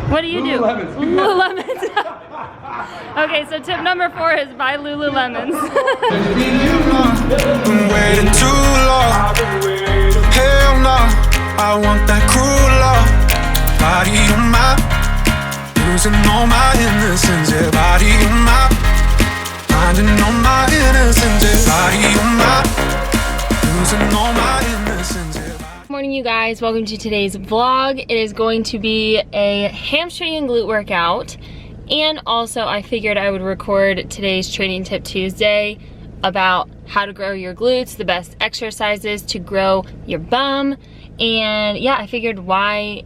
What do you do? Lululemons. Lululemons. Okay, so tip number 4 is buy Lululemons. Been waiting too long. Hell no, I want that cruel love. Body on my, losing all my innocence. Yeah, body on my, finding all my innocence. Yeah, body on my, losing all my innocence. Good morning, you guys. Welcome to today's vlog. It is going to be a hamstring and glute workout. And also I figured I would record today's Training Tip Tuesday about how to grow your glutes, the best exercises to grow your bum. And yeah, I figured why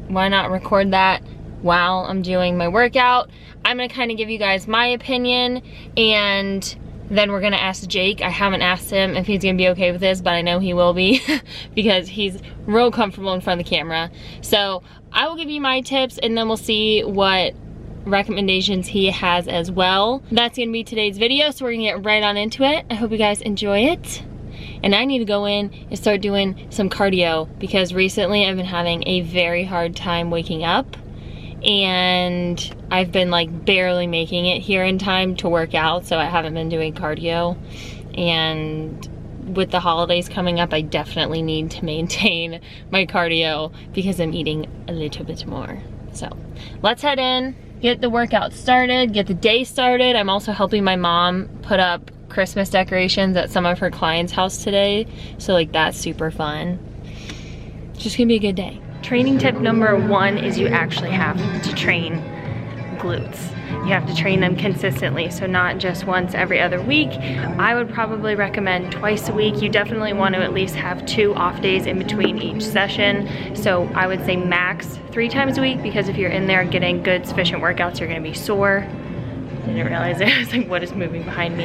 not record that while I'm doing my workout. I'm gonna kind of give you guys my opinion, and then we're gonna ask Jake. I haven't asked him if he's gonna be okay with this, but I know he will be because he's real comfortable in front of the camera. So I will give you my tips and then we'll see what recommendations he has as well. That's gonna be today's video, so we're gonna get right on into it. I hope you guys enjoy it. And I need to go in and start doing some cardio because recently I've been having a very hard time waking up, and I've been like barely making it here in time to work out, so I haven't been doing cardio. And with the holidays coming up, I definitely need to maintain my cardio because I'm eating a little bit more. So let's head in, get the workout started, get the day started. I'm also helping my mom put up Christmas decorations at some of her clients' house today, so like that's super fun. It's just gonna be a good day. Training tip number 1 is you actually have to train glutes. You have to train them consistently, so not just once every other week. I would probably recommend twice a week. You definitely want to at least have 2 off days in between each session. So I would say max 3 times a week, because if you're in there getting good sufficient workouts, you're gonna be sore. I didn't realize it. I was like, what is moving behind me?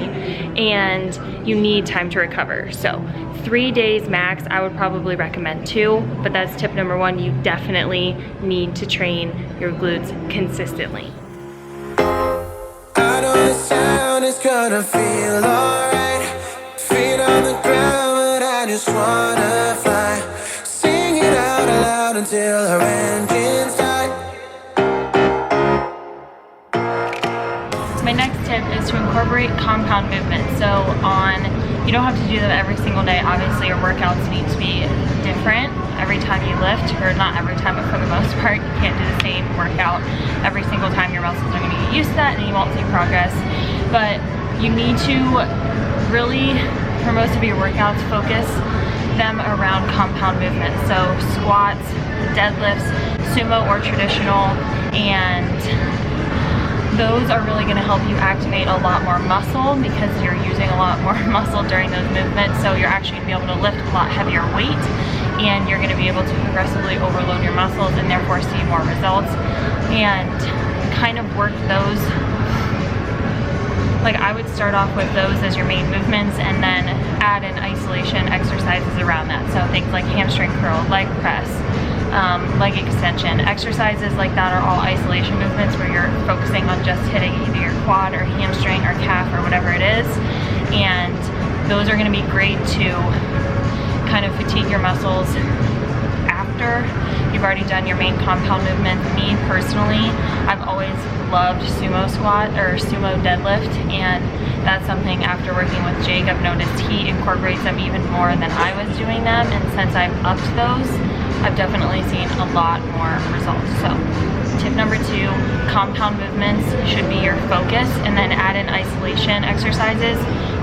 And you need time to recover. So 3 days max. I would probably recommend 2, but that's tip number 1. You definitely need to train your glutes consistently. I know the sound is gonna feel alright. Feet on the ground, but I just wanna fly. Sing it out loud until our engines die. My next tip is to incorporate compound movement. So you don't have to do them every single day. Obviously your workouts need to be different every time you lift, or not every time, but for the most part, you can't do the same workout every single time. Your muscles are gonna get used to that and you won't see progress. But you need to really, for most of your workouts, focus them around compound movements. So squats, deadlifts, sumo or traditional, and those are really gonna help you activate a lot more muscle because you're using a lot more muscle during those movements. So you're actually gonna be able to lift a lot heavier weight, and you're gonna be able to progressively overload your muscles and therefore see more results. And kind of work those, like I would start off with those as your main movements and then add in isolation exercises around that. So things like hamstring curl, leg press, leg extension. Exercises like that are all isolation movements where you're focusing on just hitting either your quad or hamstring or calf or whatever it is. And those are gonna be great to kind of fatigue your muscles after you've already done your main compound movement. Me personally, I've always loved sumo squat or sumo deadlift, and that's something after working with Jake, I've noticed he incorporates them even more than I was doing them, and since I've upped those, I've definitely seen a lot more results. So tip number 2, compound movements should be your focus, and then add in isolation exercises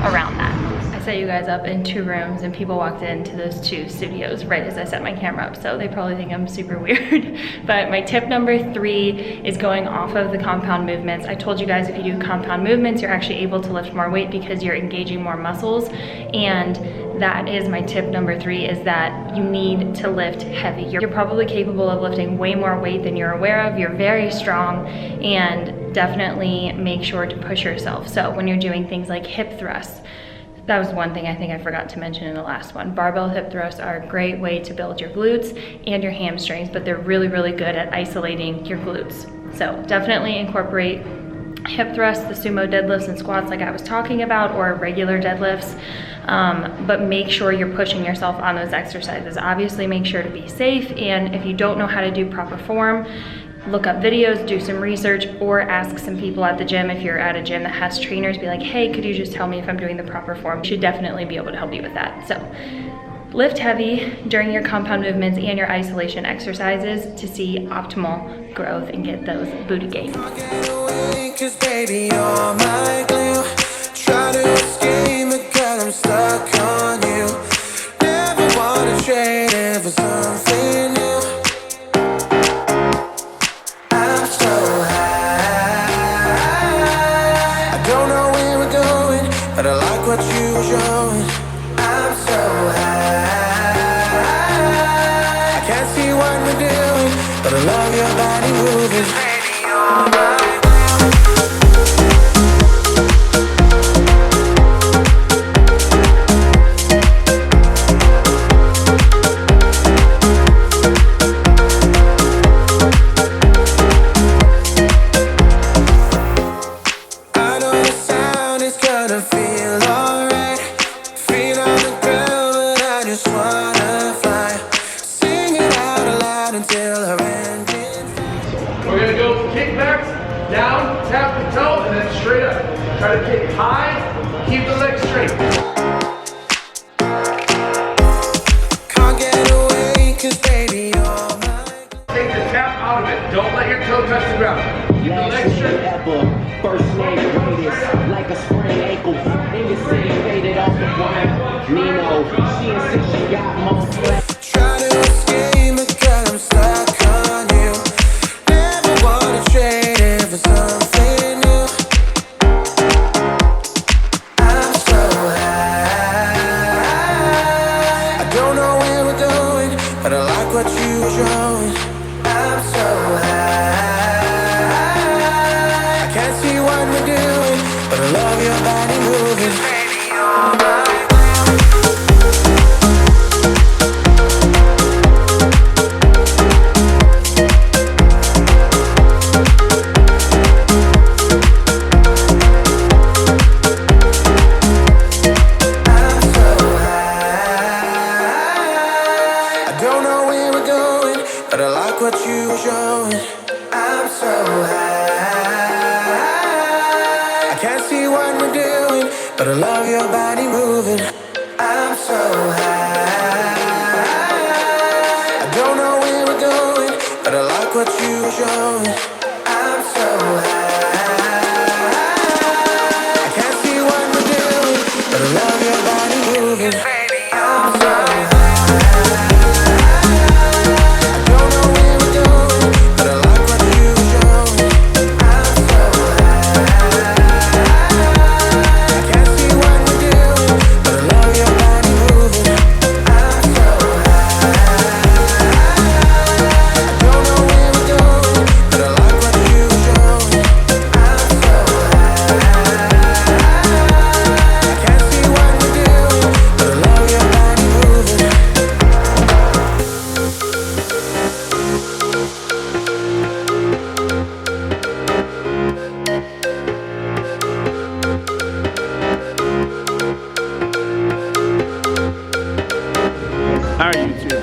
around that. I set you guys up in 2 rooms and people walked into those 2 studios right as I set my camera up, so they probably think I'm super weird. But my tip number 3 is going off of the compound movements. I told you guys if you do compound movements, you're actually able to lift more weight because you're engaging more muscles, and that is my tip number 3, is that you need to lift heavy. You're probably capable of lifting way more weight than you're aware of. You're very strong, and definitely make sure to push yourself. So when you're doing things like hip thrusts, that was one thing I think I forgot to mention in the last one. Barbell hip thrusts are a great way to build your glutes and your hamstrings, but they're really, really good at isolating your glutes. So definitely incorporate hip thrusts, the sumo deadlifts and squats like I was talking about, or regular deadlifts, but make sure you're pushing yourself on those exercises. Obviously make sure to be safe, and if you don't know how to do proper form, look up videos, do some research, or ask some people at the gym. If you're at a gym that has trainers, be like, hey, could you just tell me if I'm doing the proper form? You should definitely be able to help you with that. So lift heavy during your compound movements and your isolation exercises to see optimal growth and get those booty gains. Cause baby, you're my glue. Try to escape, but girl, I'm stuck on you. Never wanna trade it for something new. I'm so high. I don't know where we're going, but I like what you were showing. I'm so high. I can't see what we're doing, but I love your body moving. Baby, you're my Try to kick high, keep the legs straight. can't get away, cause baby, you're my... Take the tap out of it. Don't let your toe touch the ground. Keep the legs straight. First name greatest, like a sprained ankle. In the city, faded off the ground. Nino, she insists she got more flex. Try to escape, but girl, I'm stuck on you. Never wanna trade it for something new. I'm so high. I don't know where we're going, but I like what you were showing. I'm so high. I can't see what we're doing, but I love your body moving. Baby, you're my... But I like what you were showing. I'm so high. I can't see what we're doing, but I love your body moving. I'm so high. I don't know where we're going, but I like what you were showing. I'm so high. I can't see what we're doing, but I love your body moving. I'm so high.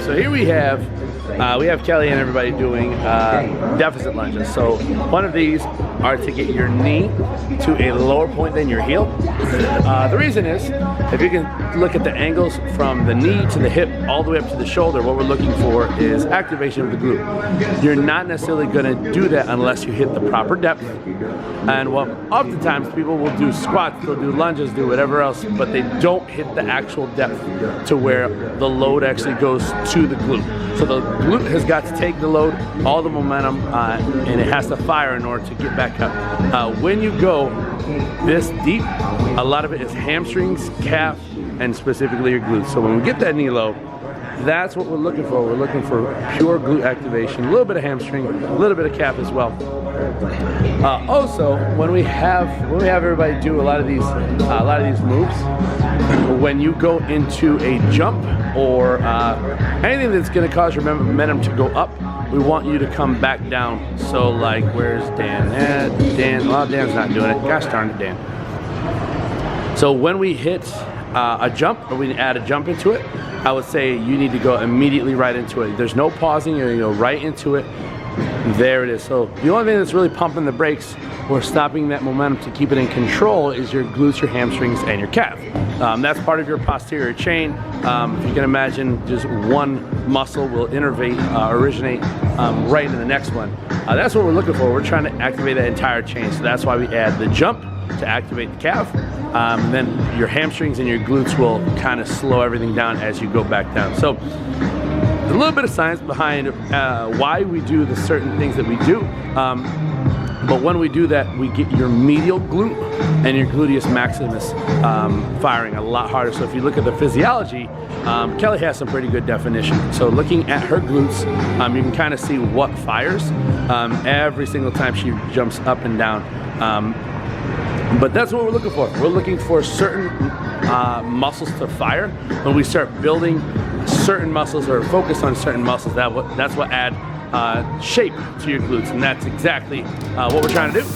So here we have Kelly and everybody doing deficit lunges. So one of these are to get your knee to a lower point than your heel. The reason is, if you can look at the angles from the knee to the hip all the way up to the shoulder, what we're looking for is activation of the glute. You're not necessarily going to do that unless you hit the proper depth. And what oftentimes people will do squats, they'll do lunges, do whatever else, but they don't hit the actual depth to where the load actually goes to the glute. So the glute has got to take the load, all the momentum, and it has to fire in order to get back up. When you go this deep, a lot of it is hamstrings, calf, and specifically your glutes. So when we get that knee low, that's what we're looking for. We're looking for pure glute activation, a little bit of hamstring, a little bit of calf as well. Also, when we have everybody do a lot of these moves, when you go into a jump or anything that's going to cause your momentum to go up, we want you to come back down. So like, where's Dan? Well, Dan's not doing it. Gosh darn it, Dan. So when we hit a jump, or we add a jump into it, I would say you need to go immediately right into it. There's no pausing, you go right into it. There it is. So the only thing that's really pumping the brakes or stopping that momentum to keep it in control is your glutes, your hamstrings, and your calf. That's part of your posterior chain. If you can imagine, just one muscle will originate right in the next one. That's what we're looking for. We're trying to activate that entire chain. So that's why we add the jump to activate the calf. And then your hamstrings and your glutes will kind of slow everything down as you go back down. So a little bit of science behind why we do the certain things that we do. But when we do that, we get your medial glute and your gluteus maximus firing a lot harder. So if you look at the physiology, Kelly has some pretty good definition. So looking at her glutes, you can kind of see what fires every single time she jumps up and down. But that's what we're looking for. We're looking for certain muscles to fire. When we start building certain muscles or focus on certain muscles, that's what add shape to your glutes, and that's exactly what we're trying to do.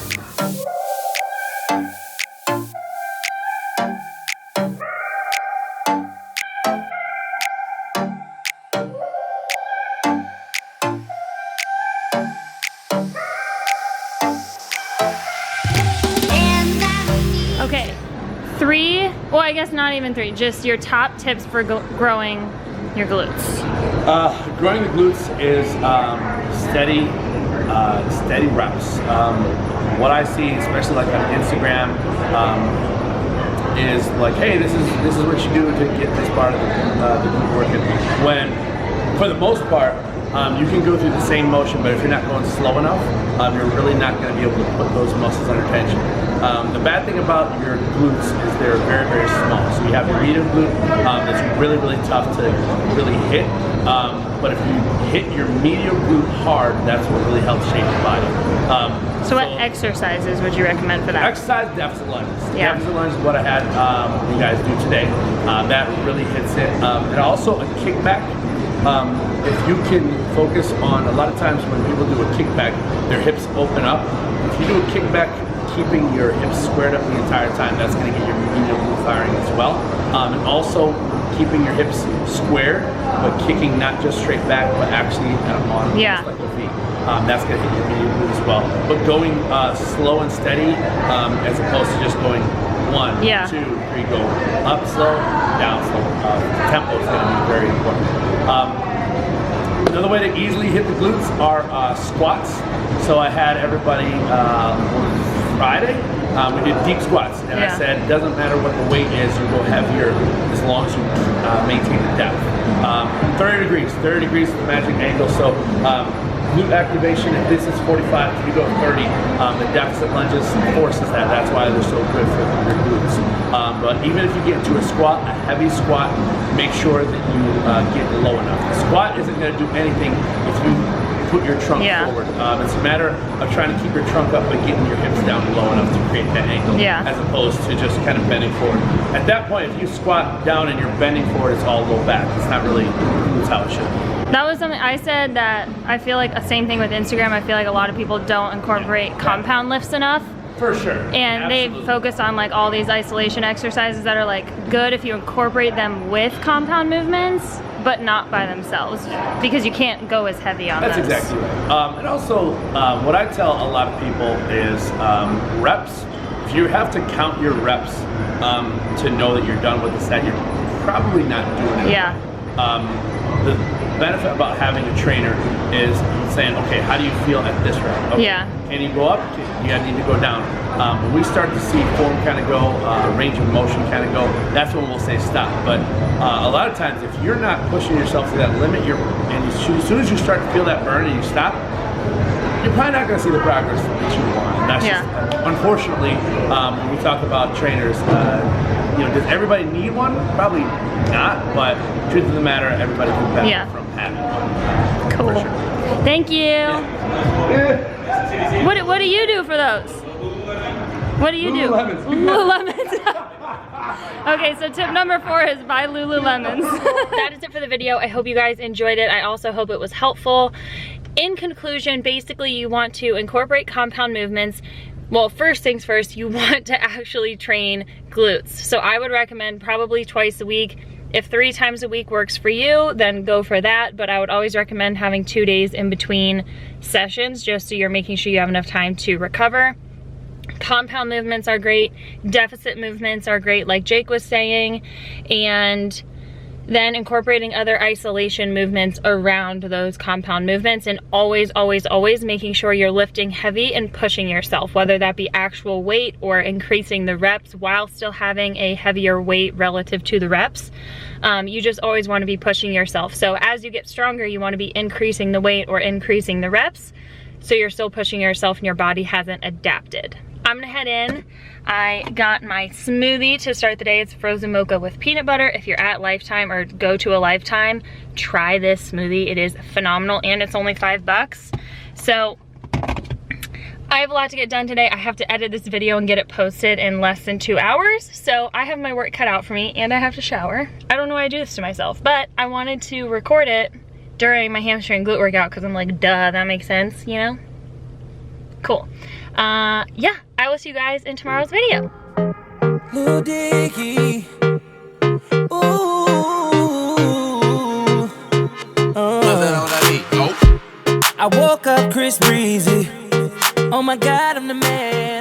Okay, I guess not even 3, just your top tips for growing your glutes. Growing the glutes is steady reps. What I see, especially like on Instagram, is like, hey, this is what you do to get this part of the glute working. When, for the most part, you can go through the same motion, but if you're not going slow enough, you're really not going to be able to put those muscles under tension. The bad thing about your glutes is they're very, very small. So you have your medium glute that's really, really tough to really hit. But if you hit your medial glute hard, that's what really helps shape your body. So what exercises would you recommend for that? Exercise deficit lunges. Yeah. Deficit lunges is what I had you guys do today. That really hits it. And also a kickback. If you can focus on, a lot of times when people do a kickback, their hips open up. If you do a kickback, keeping your hips squared up the entire time, that's going to get your medial glute firing as well. And also keeping your hips square, but kicking not just straight back, but actually on just like your feet. That's going to hit your medial glute as well. But going slow and steady, as opposed to just going 1, 2, 3, go up slow, down slow. Tempo is going to be very important. Another way to easily hit the glutes are squats. So I had everybody Friday, we did deep squats, and I said it doesn't matter what the weight is, you go heavier as long as you maintain the depth. 30 degrees is the magic angle. So glute activation, if this is 45, if you go 30, the deficit lunges forces that. That's why they're so good for your glutes. But even if you get into a squat, a heavy squat, make sure that you get low enough. The squat isn't going to do anything if you put your trunk forward. It's a matter of trying to keep your trunk up but getting your hips down low enough to create that angle, as opposed to just kind of bending forward. At that point, if you squat down and you're bending forward, it's all low back. It's not really, that's how it should be. That was something I said, that I feel like the same thing with Instagram. I feel like a lot of people don't incorporate compound lifts enough. For sure. And they focus on like all these isolation exercises that are like good if you incorporate them with compound movements, but not by themselves, because you can't go as heavy on That's those. exactly right. And also, what I tell a lot of people is reps. If you have to count your reps to know that you're done with the set, you're probably not doing it. Yeah. The benefit about having a trainer is saying, okay, how do you feel at this rep? Okay. Can you go up? You need to go down. When we start to see form kind of go, range of motion kind of go, that's when we'll say stop. But a lot of times, if you're not pushing yourself to that limit, and as soon as you start to feel that burn and you stop, you're probably not going to see the progress that you want. And that's just, unfortunately, when we talk about trainers, does everybody need one? Probably not, but truth of the matter, everybody can benefit from having one. Cool. For sure. Thank you. What do you do for those? What do you do? Lululemons. Okay, so tip number 4 is buy Lululemons. That is it for the video. I hope you guys enjoyed it. I also hope it was helpful. In conclusion, basically you want to incorporate compound movements. Well, first things first, you want to actually train glutes. So I would recommend probably twice a week, If 3 times a week works for you, then go for that, but I would always recommend having 2 days in between sessions just so you're making sure you have enough time to recover. Compound movements are great, deficit movements are great like Jake was saying, and then incorporating other isolation movements around those compound movements, and always making sure you're lifting heavy and pushing yourself, whether that be actual weight or increasing the reps while still having a heavier weight relative to the reps. You just always want to be pushing yourself. So as you get stronger, you want to be increasing the weight or increasing the reps so you're still pushing yourself and your body hasn't adapted. I'm gonna head in. I got my smoothie to start the day. It's frozen mocha with peanut butter. If you're at Lifetime or go to a Lifetime, try this smoothie. It is phenomenal and it's only $5. So I have a lot to get done today. I have to edit this video and get it posted in less than 2 hours. So I have my work cut out for me and I have to shower. I don't know why I do this to myself, but I wanted to record it during my hamstring glute workout because I'm like, duh, that makes sense, you know? Cool. Yeah, I will see you guys in tomorrow's video. Lil Dicky. Ooh. I woke up Chris Breezy. Oh my God, I'm the man.